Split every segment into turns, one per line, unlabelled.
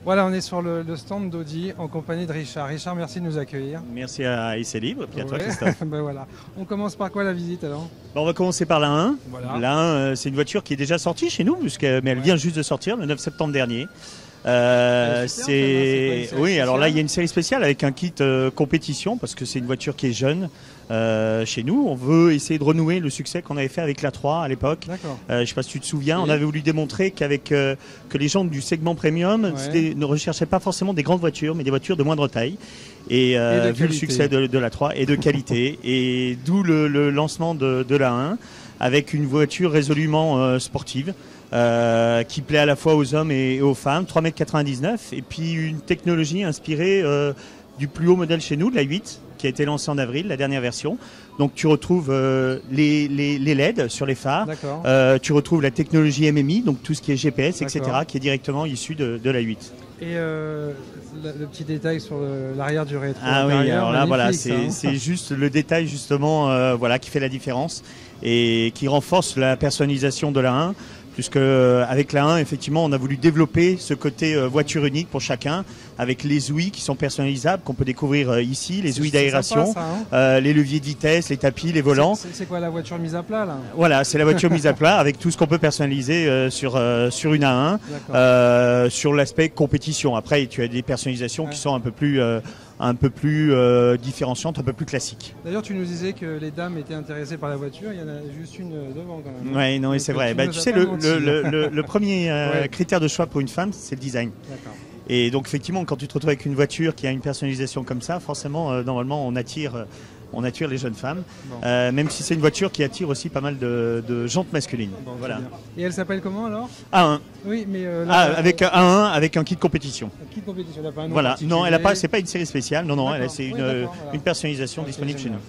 Voilà, on est sur le stand d'Audi en compagnie de Richard. Richard, merci de nous accueillir.
Merci à Essai Libre, puis à toi
Ouais.
Christophe.
Ben voilà. On commence par quoi la visite alors?
Bon, on va commencer par la 1.
Voilà.
La 1, c'est une voiture qui est déjà sortie chez nous, mais elle vient juste de sortir le 9 septembre dernier. Oui, alors là il y a une série spéciale avec un kit compétition parce que c'est une voiture qui est jeune chez nous. On veut essayer de renouer le succès qu'on avait fait avec la 3 à l'époque.
D'accord.
Je ne sais pas si tu te souviens,
Oui.
on avait voulu démontrer que les gens du segment premium ne recherchaient pas forcément des grandes voitures, mais des voitures de moindre taille. Et vu le succès de la 3 et de qualité, et d'où le lancement de la 1 avec une voiture résolument sportive. Qui plaît à la fois aux hommes et aux femmes, 3,99 m, et puis une technologie inspirée du plus haut modèle chez nous, de la 8, qui a été lancée en avril, la dernière version. Donc tu retrouves les LED sur les phares, tu retrouves la technologie MMI, donc tout ce qui est GPS, etc., qui est directement issu de la 8.
Et le petit détail sur l'arrière du rétro.
Ah oui, alors là voilà,
c'est
juste le détail justement voilà, qui fait la différence et qui renforce la personnalisation de la 1. Puisque avec la 1, effectivement, on a voulu développer ce côté voiture unique pour chacun, avec les ouïes qui sont personnalisables, qu'on peut découvrir ici, les ouïes d'aération, les leviers de vitesse, les tapis, les volants.
C'est quoi la voiture mise à plat là?
Voilà, c'est la voiture mise à plat avec tout ce qu'on peut personnaliser sur une A1, sur l'aspect compétition. Après, tu as des personnalisations qui sont un peu plus différenciantes, un peu plus classiques.
D'ailleurs, tu nous disais que les dames étaient intéressées par la voiture, il y en a juste une devant quand même.
Oui, non, c'est vrai. Tu sais, le premier critère de choix pour une femme, c'est le design.
D'accord.
Et donc, effectivement, quand tu te retrouves avec une voiture qui a une personnalisation comme ça, forcément, normalement, on attire les jeunes femmes, même si c'est une voiture qui attire aussi pas mal de jantes masculines.
Bon,
voilà.
Et elle s'appelle comment alors?
A1.
Oui, mais
avec A1 avec un kit compétition.
Un kit compétition, elle n'a pas un nom
voilà.
particulier.
Non, c'est pas une série spéciale. Non, c'est une personnalisation disponible chez nous.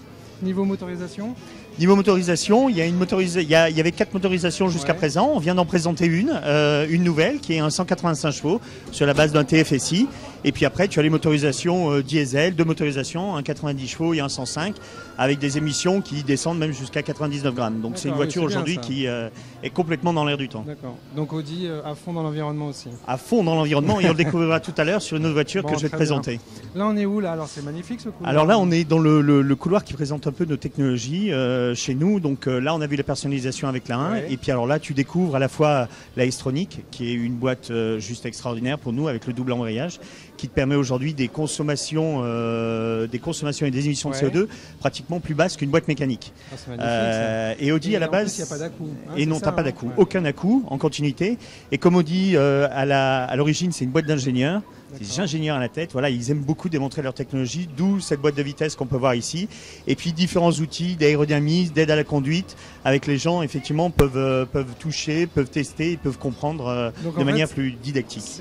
Niveau motorisation?
Niveau motorisation, il y avait 4 motorisations jusqu'à présent. On vient d'en présenter une nouvelle qui est un 185 chevaux sur la base d'un TFSI. Et puis après, tu as les motorisations diesel, 2 motorisations, un 90 chevaux et un 105, avec des émissions qui descendent même jusqu'à 99 grammes. Donc c'est une voiture aujourd'hui qui est complètement dans l'air du temps.
D'accord. Donc Audi à fond dans l'environnement aussi.
À fond dans l'environnement, et on le découvrira tout à l'heure sur une autre voiture que je vais te présenter.
Là on est où là? Alors c'est magnifique ce couloir.
Alors là on est dans le couloir qui présente un peu nos technologies chez nous. Donc là on a vu la personnalisation avec la 1, et puis alors là tu découvres à la fois la S-Tronic, qui est une boîte juste extraordinaire pour nous avec le double embrayage, qui te permet aujourd'hui des consommations et des émissions de CO2 pratiquement plus basses qu'une boîte mécanique.
C'est magnifique,
et Audi à la base,
il n'y a pas d'à-coup.
Et non, tu n'as pas d'à-coup, aucun à-coup en continuité. Et comme Audi à l'origine c'est une boîte d'ingénieurs, des ingénieurs à la tête, voilà, ils aiment beaucoup démontrer leur technologie, d'où cette boîte de vitesse qu'on peut voir ici. Et puis différents outils d'aérodynamisme, d'aide à la conduite, avec les gens effectivement peuvent toucher, peuvent tester, peuvent comprendre de manière plus didactique.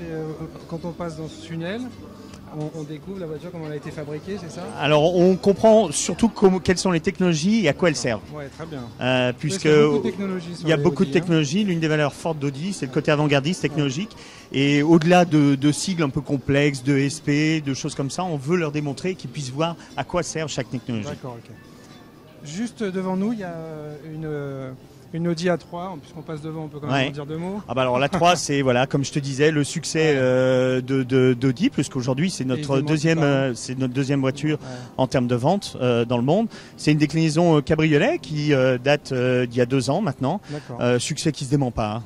Quand on passe dans ce tunnel, on découvre la voiture, comment elle a été fabriquée, c'est ça?
Alors on comprend surtout quelles sont les technologies et à quoi elles servent.
Ouais, très bien.
Puisque
il
y a beaucoup de technologies. L'une des valeurs fortes d'Audi, c'est le côté avant-gardiste technologique. Et au-delà de sigles un peu complexes, de SP, de choses comme ça, on veut leur démontrer qu'ils puissent voir à quoi sert chaque technologie.
D'accord, ok. Juste devant nous, il y a une Audi A3, puisqu'on passe devant, on peut quand même en dire 2 mots.
Ah bah alors la 3, c'est voilà, comme je te disais, le succès d'Audi, puisqu'aujourd'hui c'est notre deuxième voiture en termes de vente dans le monde. C'est une déclinaison cabriolet qui date d'il y a 2 ans maintenant. Succès qui se dément pas.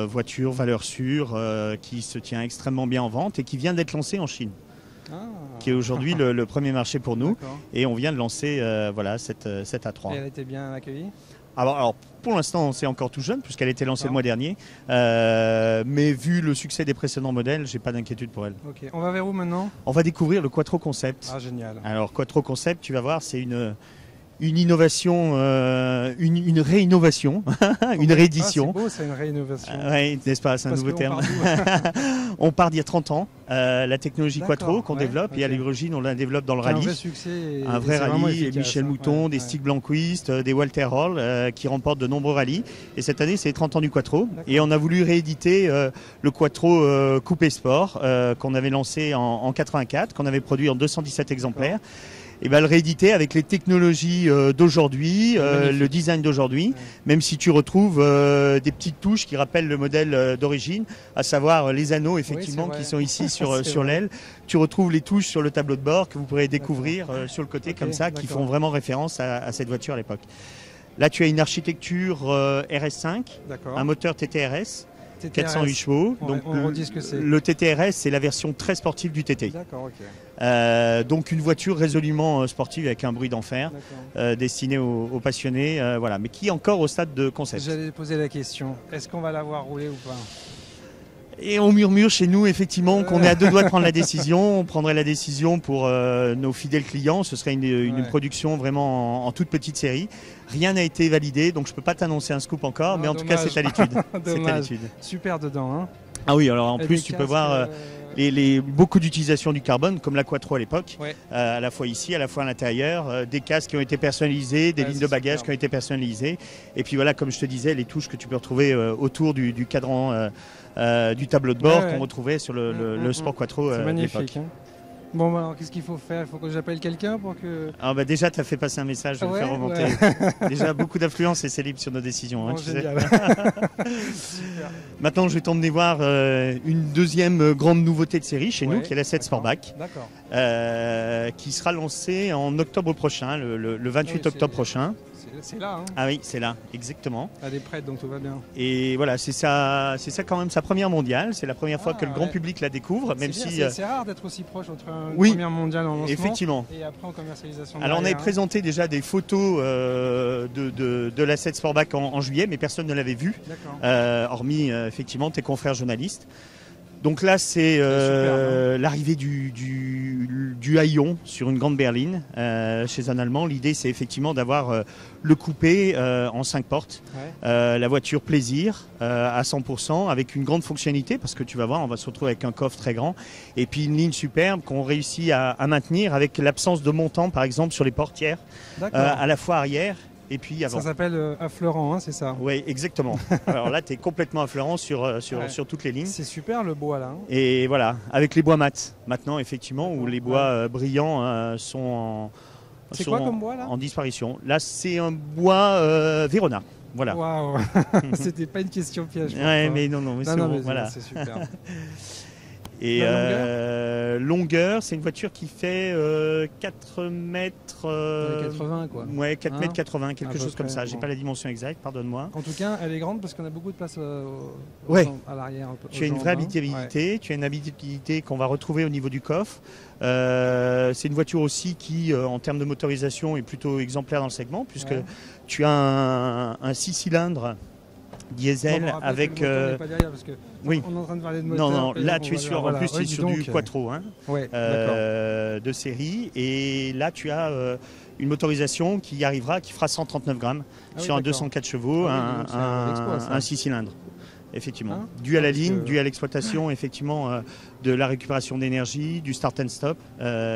Voiture, valeur sûre, qui se tient extrêmement bien en vente et qui vient d'être lancée en Chine. Qui est aujourd'hui le premier marché pour nous. Et on vient de lancer cette A3.
Et elle était bien accueillie?
Alors pour l'instant c'est encore tout jeune puisqu'elle a été lancée le mois dernier, mais vu le succès des précédents modèles, j'ai pas d'inquiétude pour elle.
Ok, on va vers où maintenant?
On va découvrir le Quattro Concept.
Ah génial.
Alors Quattro Concept, tu vas voir, c'est une innovation, une réinnovation, une réédition.
C'est beau, c'est une réinnovation.
Oui, n'est-ce pas, c'est un nouveau terme. On part d'il y a 30 ans, la technologie Quattro qu'on développe, et à l'origine on la développe dans le rallye.
Un vrai succès.
Un vrai rallye, Michel Mouton, des Stig Blomqvist, des Walter Hall qui remportent de nombreux rallyes. Et cette année c'est les 30 ans du Quattro. Et on a voulu rééditer le Quattro Coupé Sport qu'on avait lancé en 84, qu'on avait produit en 217 exemplaires. et ben, le rééditer avec les technologies d'aujourd'hui, le design d'aujourd'hui, même si tu retrouves des petites touches qui rappellent le modèle d'origine, à savoir les anneaux effectivement qui sont ici sur l'aile. Tu retrouves les touches sur le tableau de bord que vous pourrez découvrir sur le côté comme ça, qui font vraiment référence à cette voiture à l'époque. Là, tu as une architecture RS5, un moteur TTRS. 408 chevaux. Donc
on dit ce que c'est.
Le TTRS, c'est la version très sportive du TT.
D'accord, ok.
Donc une voiture résolument sportive avec un bruit d'enfer, destinée aux passionnés, voilà, mais qui est encore au stade de concept.
J'allais poser la question, est-ce qu'on va la voir rouler ou pas?
Et on murmure chez nous effectivement qu'on est à 2 doigts de prendre la décision. On prendrait la décision pour nos fidèles clients. Ce serait une production vraiment en toute petite série. Rien n'a été validé, donc je ne peux pas t'annoncer un scoop encore, mais en tout cas c'est à l'étude.
Super dedans. Hein.
Ah oui, alors en plus tu peux voir beaucoup d'utilisation du carbone, comme la Quattro à l'époque, à la fois ici, à la fois à l'intérieur, des casques qui ont été personnalisés, des lignes de bagages qui ont été personnalisées. Et puis voilà, comme je te disais, les touches que tu peux retrouver autour du cadran du tableau de bord qu'on retrouvait sur le Sport Quattro
à l'époque. Hein. Bon, alors qu'est-ce qu'il faut faire? Il faut que j'appelle quelqu'un pour que...
Ah bah déjà, tu as fait passer un message, je vais le faire remonter. Déjà, beaucoup d'influence et c'est libre sur nos décisions.
Bon,
hein, tu sais.
Super.
Maintenant, je vais t'emmener voir une deuxième grande nouveauté de série chez nous, qui est la 7 Sportback, qui sera lancée en octobre prochain, le 28 octobre prochain.
C'est là, hein.
Ah oui, c'est là, exactement.
Elle est prête, donc tout va bien.
Et voilà, c'est ça quand même sa première mondiale. C'est la première fois que le grand public la découvre, même si
c'est rare d'être aussi proche entre une première mondiale en lancement
effectivement.
Et après en commercialisation.
Alors on avait présenté déjà des photos de la 7 Sportback en juillet, mais personne ne l'avait vue, hormis effectivement tes confrères journalistes. Donc là, c'est l'arrivée du haillon sur une grande berline chez un Allemand. L'idée, c'est effectivement d'avoir le coupé en 5 portes, la voiture plaisir à 100%, avec une grande fonctionnalité, parce que tu vas voir, on va se retrouver avec un coffre très grand, et puis une ligne superbe qu'on réussit à maintenir avec l'absence de montant, par exemple, sur les portières, à la fois arrière. Et puis avant.
Ça s'appelle affleurant, hein, c'est ça?
Oui, exactement. Alors là, tu es complètement affleurant sur toutes les lignes.
C'est super le bois là. Hein.
Et voilà, avec les bois mat, maintenant, effectivement, où les bois brillants sont en disparition. Là, c'est un bois Verona. Voilà.
Waouh. C'était pas une question piège.
Ouais, mais non, mais voilà.
C'est super.
Et longueur, c'est une voiture qui fait 4 mètres...
80 quoi.
Ouais, 4 mètres 80, quelque chose comme ça. J'ai pas la dimension exacte, pardonne-moi.
En tout cas, elle est grande parce qu'on a beaucoup de place à l'arrière.
Tu as une vraie habitabilité, tu as une habitabilité qu'on va retrouver au niveau du coffre. C'est une voiture aussi qui, en termes de motorisation, est plutôt exemplaire dans le segment, puisque tu as un 6 cylindres diesel avec...
Oui. On est en train de parler de moteur.
Non, là tu es sur, en plus tu es sur du Quattro de série, et là tu as une motorisation qui fera 139 grammes sur un 204 chevaux, un 6 cylindres. Effectivement, dû à la ligne, dû à l'exploitation effectivement de la récupération d'énergie, du start and stop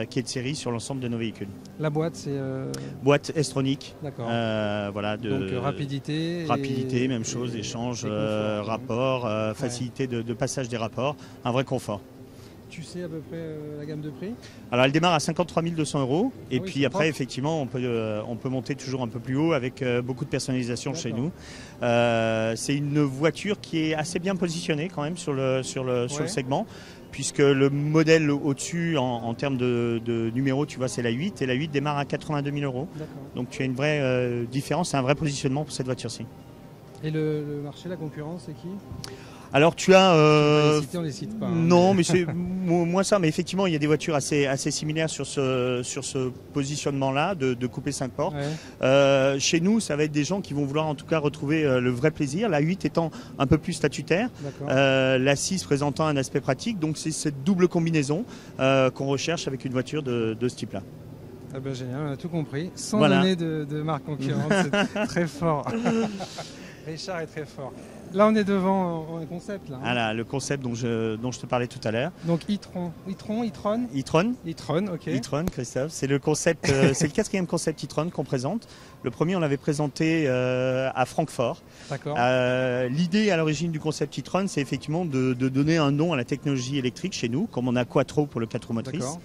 qui est de série sur l'ensemble de nos véhicules.
La boîte, c'est
boîte S-tronic.
D'accord.
Voilà,
donc rapidité.
Même chose, échange, rapport, facilité de passage des rapports, un vrai confort.
Tu sais à peu près la gamme de prix?
Alors elle démarre à 53 200 €, et puis après effectivement on peut monter toujours un peu plus haut avec beaucoup de personnalisation chez nous. C'est une voiture qui est assez bien positionnée quand même sur le segment, puisque le modèle au-dessus en termes de numéro, tu vois, c'est la 8, et la 8 démarre à 82 000 €. Donc tu as une vraie différence, c'est un vrai positionnement pour cette voiture-ci.
Et le marché, la concurrence, c'est qui?
Alors tu as...
on les cite pas.
Non, mais c'est moins ça. Mais effectivement, il y a des voitures assez similaires sur ce positionnement-là de couper 5 portes. Chez nous, ça va être des gens qui vont vouloir en tout cas retrouver le vrai plaisir. La 8 étant un peu plus statutaire, la 6 présentant un aspect pratique. Donc c'est cette double combinaison qu'on recherche avec une voiture de ce type-là.
Ah ben, génial, on a tout compris. Sans donner de marque concurrente, c'est très fort. Richard est très fort. Là, on est devant un concept. Là, hein.
Voilà, le concept dont je te parlais tout à l'heure.
Donc e-tron, ok.
e-tron, Christophe. C'est le concept, c'est le 4e concept e-tron qu'on présente. Le premier, on l'avait présenté à Francfort.
D'accord.
L'idée à l'origine du concept e-tron, c'est effectivement de donner un nom à la technologie électrique chez nous, comme on a Quattro pour le 4 roues motrices.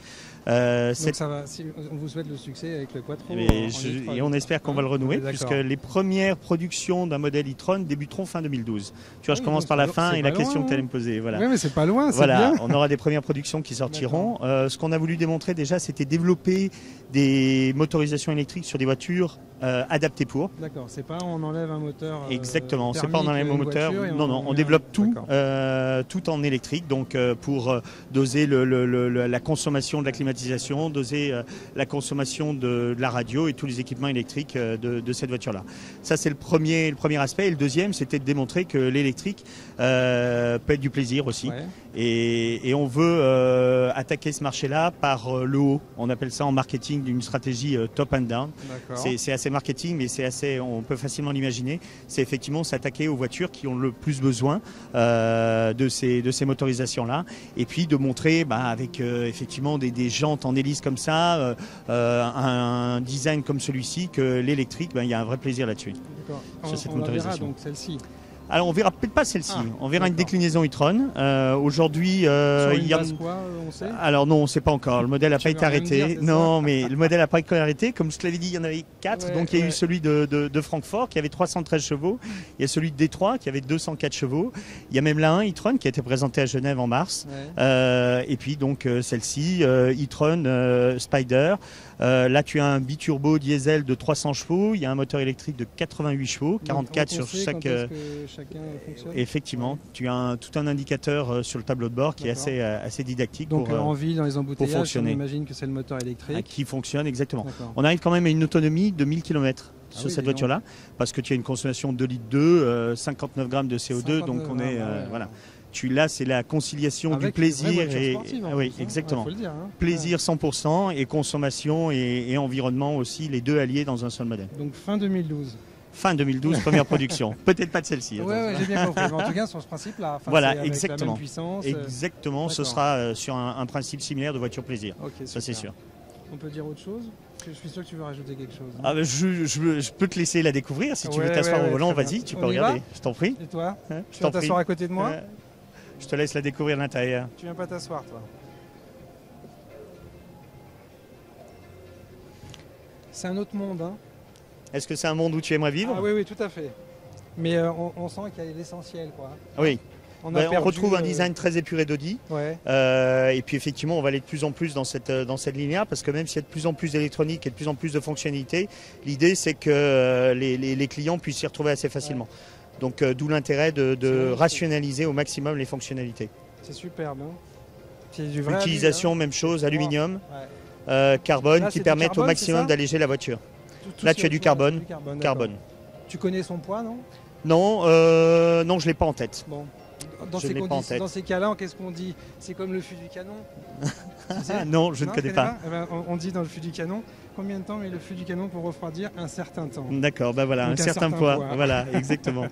Donc ça va, on vous souhaite le succès avec le Quattro.
Et on espère qu'on va le renouer, puisque les premières productions d'un modèle e-tron débuteront fin 2012. Tu vois, je commence par la fin et la question que tu allais me poser. Voilà.
Oui, mais c'est pas loin, c'est
voilà,
bien.
On aura des premières productions qui sortiront. Ce qu'on a voulu démontrer déjà, c'était développer des motorisations électriques sur des voitures adaptées pour.
D'accord, c'est pas on enlève un moteur.
Exactement, c'est pas on enlève un moteur. Non, on développe tout, tout en électrique, donc pour doser la consommation de la climatisation, doser la consommation de la radio et tous les équipements électriques de cette voiture-là. Ça, c'est le premier aspect. Et le deuxième, c'était de démontrer que l'électrique peut être du plaisir aussi.
Ouais.
Et on veut attaquer ce marché-là par le haut. On appelle ça en marketing d'une stratégie top and down. C'est assez marketing, mais c'est assez, on peut facilement l'imaginer. C'est effectivement s'attaquer aux voitures qui ont le plus besoin de ces motorisations-là. Et puis de montrer avec effectivement des jantes en hélice comme ça, un design comme celui-ci, que l'électrique, il y a un vrai plaisir là-dessus. Sur cette motorisation.
Verra donc celle-ci.
Alors on verra peut-être pas celle-ci, on verra une déclinaison e-tron. Aujourd'hui, il y a
quoi, on sait.
Alors non, on ne sait pas encore. Le modèle n'a pas été arrêté. Non, mais le modèle n'a pas été arrêté. Comme je te l'avais dit, il y en avait 4. Donc il y a eu celui de Francfort qui avait 313 chevaux. Il y a celui de Détroit qui avait 204 chevaux. Il y a même la 1 e-tron qui a été présentée à Genève en mars. Et puis donc celle-ci, e-tron Spider. Là, tu as un biturbo diesel de 300 chevaux. Il y a un moteur électrique de 88 chevaux, 44 sur chaque.
Chacun fonctionne.
Effectivement, tu as tout un indicateur sur le tableau de bord qui est assez didactique.
Donc en ville, dans les embouteillages, on imagine que c'est le moteur électrique.
Qui fonctionne, exactement. On arrive quand même à une autonomie de 1000 km sur cette voiture-là, parce que tu as une consommation de 2 litres 2, 59 grammes de CO2, donc on est... voilà. Là, c'est la conciliation
avec
du plaisir
oui,
exactement.
Faut le dire,
Plaisir 100% et consommation et environnement aussi, les deux alliés dans un seul modèle.
Donc fin 2012.
Fin 2012, première production. Peut-être pas de celle-ci.
Oui, j'ai bien compris. Mais en tout cas, sur ce principe-là,
voilà, exactement.
La même puissance.
Exactement, ce sera sur un principe similaire de voiture plaisir. Ça, c'est sûr.
On peut dire autre chose? Je suis sûr que tu veux rajouter quelque chose.
Je peux te laisser la découvrir. Si tu veux t'asseoir au volant, vas-y, tu peux regarder. Je t'en prie.
Et toi, tu vas t'asseoir à côté de moi?
Je te laisse la découvrir à l'intérieur.
Tu viens pas t'asseoir, toi? C'est un autre monde, hein.
Est-ce que c'est un monde où tu aimerais vivre?
Ah oui, tout à fait. Mais on sent qu'il y a l'essentiel, quoi.
Oui. On retrouve un design très épuré d'Audi. Et puis effectivement, on va aller de plus en plus dans cette ligne-là, parce que même s'il y a de plus en plus d'électronique et de plus en plus de fonctionnalités, l'idée c'est que les clients puissent s'y retrouver assez facilement. Donc d'où l'intérêt de rationaliser au maximum les fonctionnalités.
C'est superbe. Hein.
L'utilisation, même chose, aluminium, carbone,
là,
qui permettent au maximum d'alléger la voiture. Là, tu as du carbone.
Tu connais son poids, non?
Non, non, je ne l'ai pas en tête.
Bon. Dans ces cas-là, qu'est-ce qu'on dit? C'est comme le fût du canon.
Non, je ne connais pas.
On dit dans le fût du canon, combien de temps met le fût du canon pour refroidir? Un certain temps.
D'accord, voilà, un certain poids. Voilà, exactement.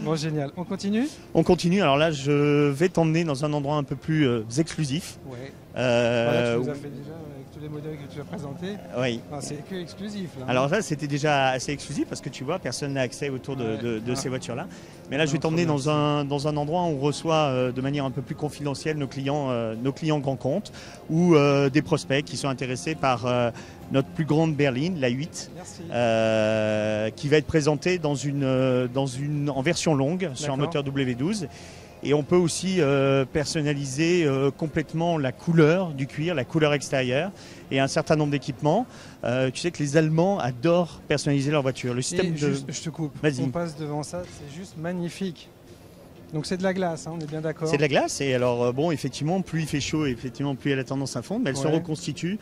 Bon, génial. On continue?
On continue. Alors là, je vais t'emmener dans un endroit un peu plus exclusif.
Ouais. Voilà, tu nous as fait déjà avec tous les modèles que tu as présentés.
Oui.
C'est que exclusif. Là,
alors ça, c'était déjà assez exclusif parce que tu vois, personne n'a accès autour de ces voitures-là. Mais là, je vais t'emmener dans un endroit où on reçoit de manière un peu plus confidentielle nos clients grands comptes ou des prospects qui sont intéressés par notre plus grande berline, la 8, qui va être présentée en version longue sur un moteur W12. Et on peut aussi personnaliser complètement la couleur du cuir, la couleur extérieure et un certain nombre d'équipements. Tu sais que les Allemands adorent personnaliser leur voiture. Le système
je te coupe, on passe devant ça, c'est juste magnifique. Donc c'est de la glace, hein, on est bien d'accord.
C'est de la glace et alors effectivement, plus il fait chaud, effectivement, plus elle a tendance à fondre, mais elle se reconstitue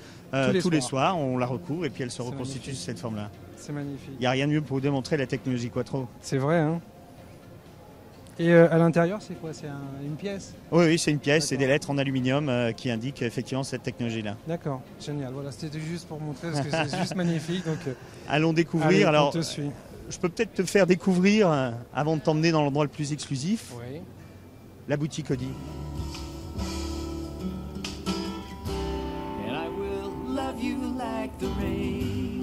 tous les soirs, on la recouvre et puis elle se reconstitue sous cette forme-là.
C'est magnifique.
Il n'y a rien de mieux pour démontrer la technologie Quattro.
C'est vrai, hein. Et à l'intérieur, c'est quoi? C'est une pièce?
Oui, c'est une pièce, c'est des lettres en aluminium qui indiquent effectivement cette technologie-là.
D'accord, génial. Voilà, c'était juste pour montrer parce que c'est juste magnifique. Donc,
allons découvrir.
Allez,
alors,
on te suit.
Je peux peut-être te faire découvrir, avant de t'emmener dans l'endroit le plus exclusif, la boutique Audi.
And I will love you like the rain.